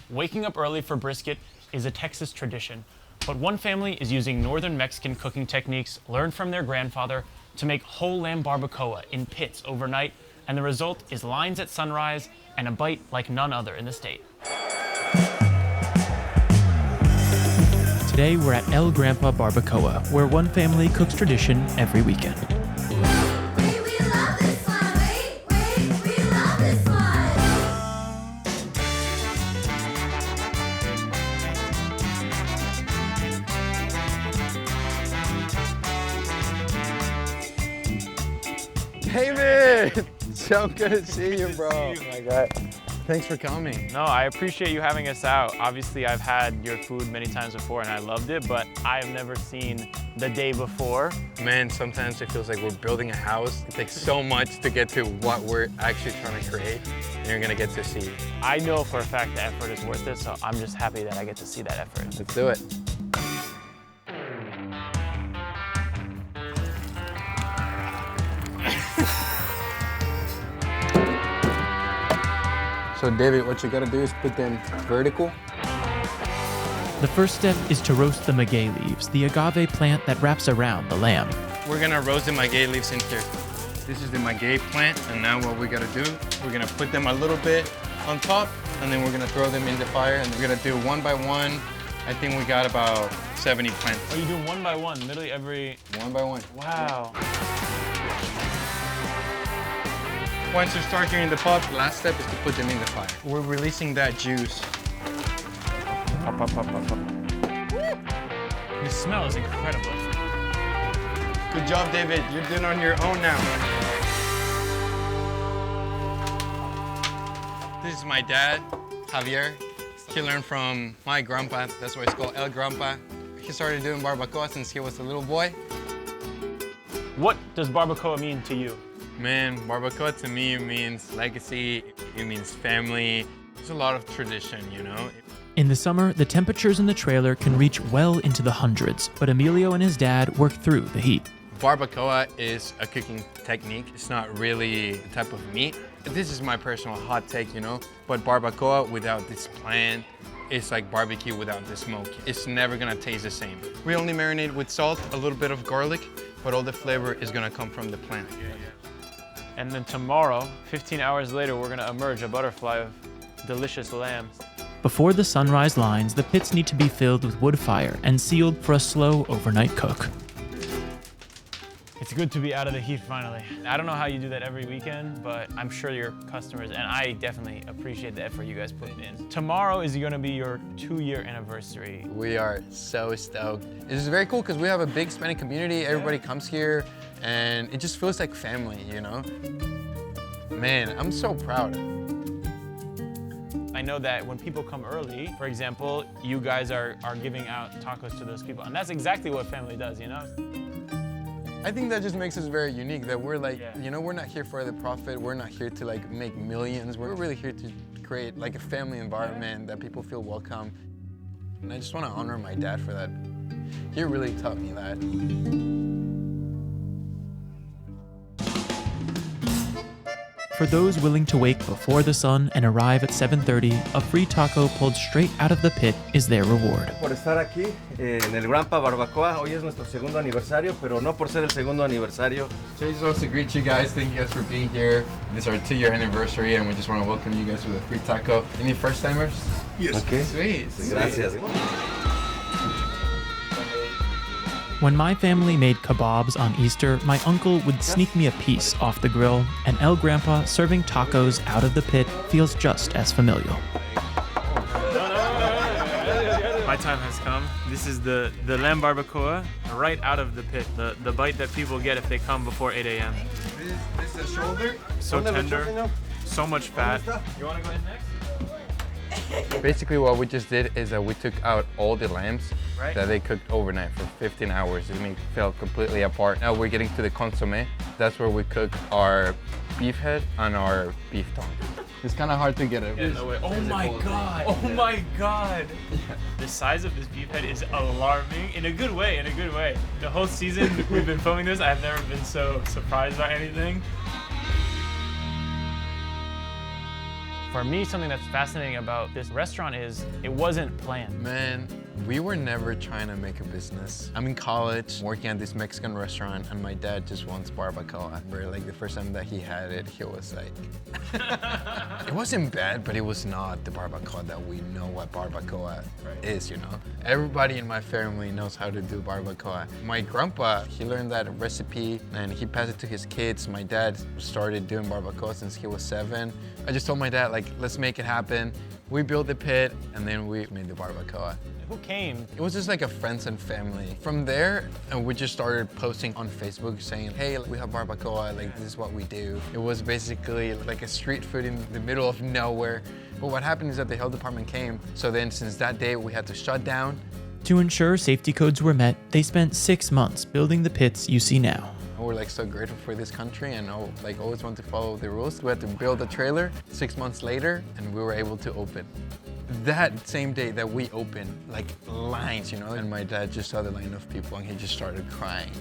Waking up early for brisket is a Texas tradition, but one family is using northern Mexican cooking techniques learned from their grandfather to make whole lamb barbacoa in pits overnight, and the result is lines at sunrise and a bite like none other in the state. Today we're at El Grandpa Barbacoa, where one family cooks tradition every weekend. David! So good to see you, bro. Oh my God. Thanks for coming. No, I appreciate you having us out. Obviously, I've had your food many times before and I loved it, but I've never seen the day before. Man, sometimes it feels like we're building a house. It takes so much to get to what we're actually trying to create, and you're gonna get to see. I know for a fact the effort is worth it, so I'm just happy that I get to see that effort. Let's do it. So David, what you gotta do is put them vertical. The first step is to roast the maguey leaves, the agave plant that wraps around the lamb. We're gonna roast the maguey leaves in here. This is the maguey plant, and now what we gotta do, we're gonna put them a little bit on top, and then we're gonna throw them in the fire, and we're gonna do one by one. I think we got about 70 plants. Oh, you do one by one, literally every... One by one. Wow. Once you start hearing the pop, the last step is to put them in the fire. We're releasing that juice. Pop, pop, pop, pop, pop. The smell is incredible. Good job, David. You're doing it on your own now. This is my dad, Javier. He learned from my grandpa. That's why it's called El Grandpa. He started doing barbacoa since he was a little boy. What does barbacoa mean to you? Man, barbacoa to me means legacy, it means family. There's a lot of tradition, you know? In the summer, the temperatures in the trailer can reach well into the hundreds, but Emilio and his dad work through the heat. Barbacoa is a cooking technique. It's not really a type of meat. This is my personal hot take, you know? But barbacoa without this plant, it's like barbecue without the smoke. It's never gonna taste the same. We only marinate with salt, a little bit of garlic, but all the flavor is gonna come from the plant. And then tomorrow, 15 hours later, we're gonna emerge a butterfly of delicious lambs. Before the sunrise lines, the pits need to be filled with wood fire and sealed for a slow overnight cook. It's good to be out of the heat finally. I don't know how you do that every weekend, but I'm sure your customers, and I definitely appreciate the effort you guys put in. Tomorrow is gonna be your 2-year anniversary. We are so stoked. This is very cool because we have a big Hispanic community. Everybody comes here and it just feels like family, you know? Man, I'm so proud. I know that when people come early, for example, you guys are giving out tacos to those people, and that's exactly what family does, you know? I think that just makes us very unique, that we're like, you know, we're not here for the profit, we're not here to like make millions, we're really here to create like a family environment that people feel welcome. And I just want to honor my dad for that. He really taught me that. For those willing to wake before the sun and arrive at 7:30, a free taco pulled straight out of the pit is their reward. Por estar aquí en el Grandpa Barbacoa. Hoy es nuestro segundo aniversario, pero no por ser el segundo aniversario. So I just want to greet you guys. Thank you guys for being here. This is our 2-year anniversary, and we just want to welcome you guys with a free taco. Any first timers? Yes. Okay. Sweet. Gracias. When my family made kebabs on Easter, my uncle would sneak me a piece off the grill, and El Grandpa serving tacos out of the pit feels just as familial. My time has come. This is the lamb barbacoa right out of the pit, the bite that people get if they come before 8 a.m. This is the shoulder. So tender, so much fat. You want to go in next? Basically what we just did is that we took out all the lambs that they cooked overnight for 15 hours. It fell completely apart. Now we're getting to the consommé. That's where we cook our beef head and our beef tongue. It's kind of hard to get it. Yeah, no way. Oh my god! Oh my god! The size of this beef head is alarming in a good way, The whole season we've been filming this, I've never been so surprised by anything. For me, something that's fascinating about this restaurant is it wasn't planned. Man, we were never trying to make a business. I'm in college, working at this Mexican restaurant, and my dad just wants barbacoa. Like the first time that he had it, he was like, it wasn't bad, but it was not the barbacoa that we know what barbacoa is, you know? Everybody in my family knows how to do barbacoa. My grandpa, he learned that recipe and he passed it to his kids. My dad started doing barbacoa since he was 7. I just told my dad, like, let's make it happen. We built the pit and then we made the barbacoa. Who came? It was just like a friends and family. From there, we just started posting on Facebook saying, hey, we have barbacoa, like this is what we do. It was basically like a street food in the middle of nowhere. But what happened is that the health department came. So then since that day, we had to shut down. To ensure safety codes were met, they spent 6 months building the pits you see now. We're like so grateful for this country and like always want to follow the rules. We had to build a trailer 6 months later and we were able to open. That same day that we opened, like lines, you know, and my dad just saw the line of people and he just started crying.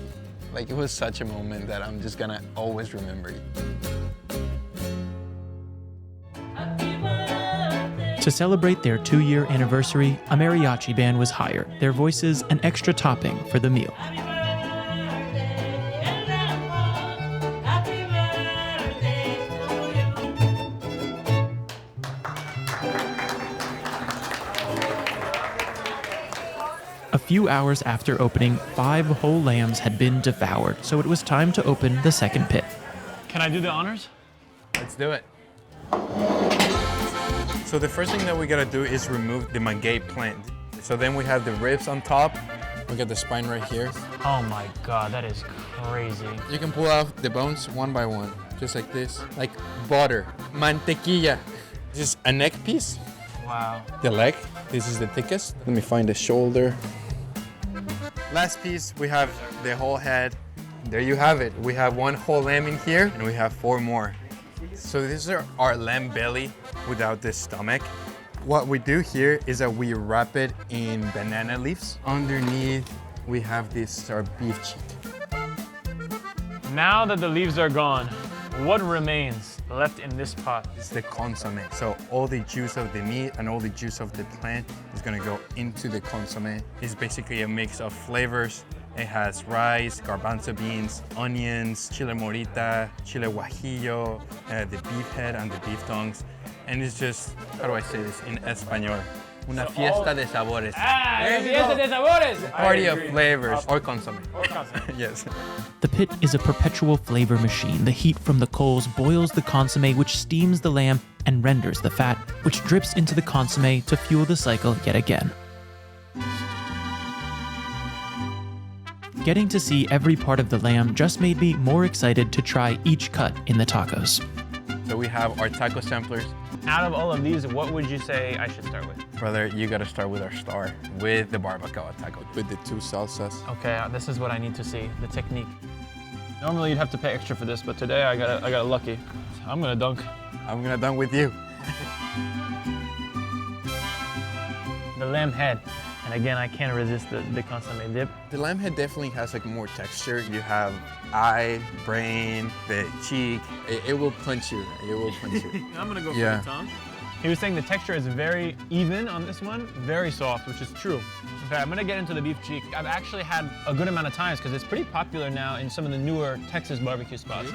Like it was such a moment that I'm just gonna always remember it. To celebrate their 2-year anniversary, a mariachi band was hired, their voices an extra topping for the meal. A few hours after opening, 5 whole lambs had been devoured, so it was time to open the second pit. Can I do the honors? Let's do it. So the first thing that we gotta do is remove the maguey plant. So then we have the ribs on top. We got the spine right here. Oh my God, that is crazy. You can pull out the bones one by one, just like this. Like butter, mantequilla. Just a neck piece. Wow. The leg, this is the thickest. Let me find the shoulder. Last piece, we have the whole head. There you have it. We have 1 whole lamb in here and we have 4 more. So this is our lamb belly without the stomach. What we do here is that we wrap it in banana leaves. Underneath, we have this, our beef cheek. Now that the leaves are gone, what remains left in this pot? It's the consomme. So all the juice of the meat and all the juice of the plant is gonna go into the consomme. It's basically a mix of flavors. It has rice, garbanzo beans, onions, chile morita, chile guajillo, the beef head and the beef tongues. And it's just, how do I say this in español? Una fiesta de sabores. Una fiesta de sabores! Party of flavors, or consomme. Yes. The pit is a perpetual flavor machine. The heat from the coals boils the consomme, which steams the lamb and renders the fat, which drips into the consomme to fuel the cycle yet again. Getting to see every part of the lamb just made me more excited to try each cut in the tacos. So we have our taco samplers. Out of all of these, what would you say I should start with? Brother, you gotta start with our star, with the barbacoa taco. With the 2 salsas. Okay, this is what I need to see, the technique. Normally you'd have to pay extra for this, but today I got lucky. I'm gonna dunk. I'm gonna dunk with you. The lamb head. And again, I can't resist the consomme dip. The lamb head definitely has like more texture. You have eye, brain, the cheek. It will punch you. It will punch you. I'm gonna go for the tongue. He was saying the texture is very even on this one, very soft, which is true. Okay, I'm gonna get into the beef cheek. I've actually had a good amount of times because it's pretty popular now in some of the newer Texas barbecue spots.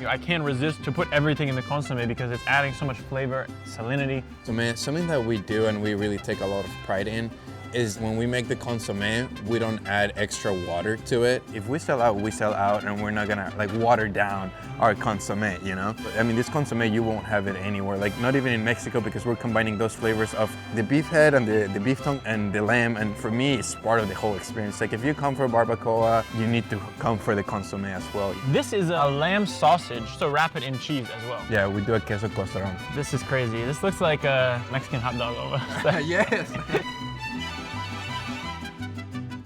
I can't resist to put everything in the consomme because it's adding so much flavor, salinity. So man, something that we do and we really take a lot of pride in is when we make the consomme, we don't add extra water to it. If we sell out, and we're not gonna like water down our consomme, you know? I mean, this consomme, you won't have it anywhere, like not even in Mexico, because we're combining those flavors of the beef head and the beef tongue and the lamb, and for me, it's part of the whole experience. Like if you come for barbacoa, you need to come for the consomme as well. This is a lamb sausage, so wrap it in cheese as well. Yeah, we do a queso costarrón. This is crazy. This looks like a Mexican hot dog almost. Yes.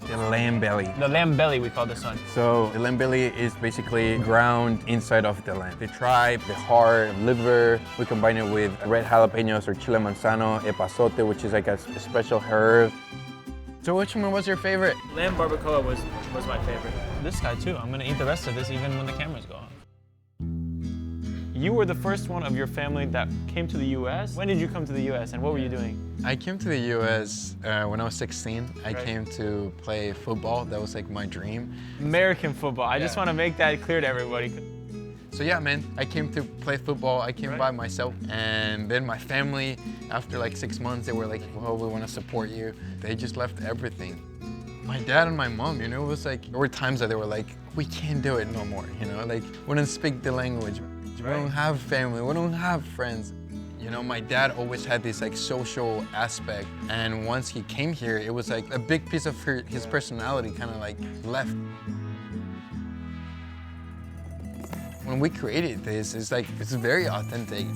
The lamb belly. The lamb belly, we call this one. So the lamb belly is basically ground inside of the lamb. The tripe, the heart, liver, we combine it with red jalapenos or chile manzano, epazote, which is like a special herb. So which one was your favorite? Lamb barbacoa was my favorite. This guy too. I'm gonna eat the rest of this even when the cameras go on. You were the first one of your family that came to the US. When did you come to the US and what were you doing? I came to the US when I was 16. I came to play football. That was like my dream. American football. I just want to make that clear to everybody. So yeah, man, I came to play football. I came by myself, and then my family, after like 6 months, they were like, well, we want to support you. They just left everything. My dad and my mom, you know, it was like, there were times that they were like, we can't do it no more, you know, like, we don't speak the language. We don't have family, we don't have friends. You know, my dad always had this like social aspect, and once he came here, it was like a big piece of his personality kind of like left. When we created this, it's very authentic.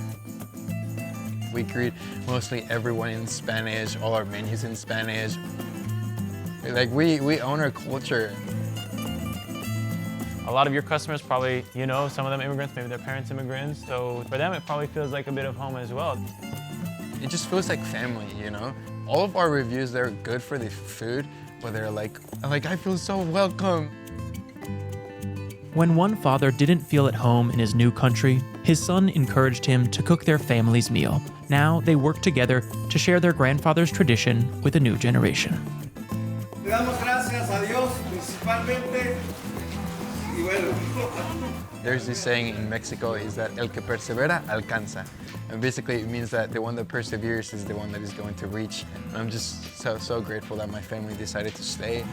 We greet mostly everyone in Spanish, all our menus in Spanish. Like we own our culture. A lot of your customers probably, you know, some of them immigrants, maybe their parents immigrants, so for them it probably feels like a bit of home as well. It just feels like family, you know? All of our reviews, they're good for the food, but they're like I feel so welcome. When one father didn't feel at home in his new country, his son encouraged him to cook their family's meal. Now they work together to share their grandfather's tradition with a new generation. Le damos gracias a Dios principalmente y bueno. There's this saying in Mexico is that el que persevera alcanza. And basically it means that the one that perseveres is the one that is going to reach. And I'm just so grateful that my family decided to stay.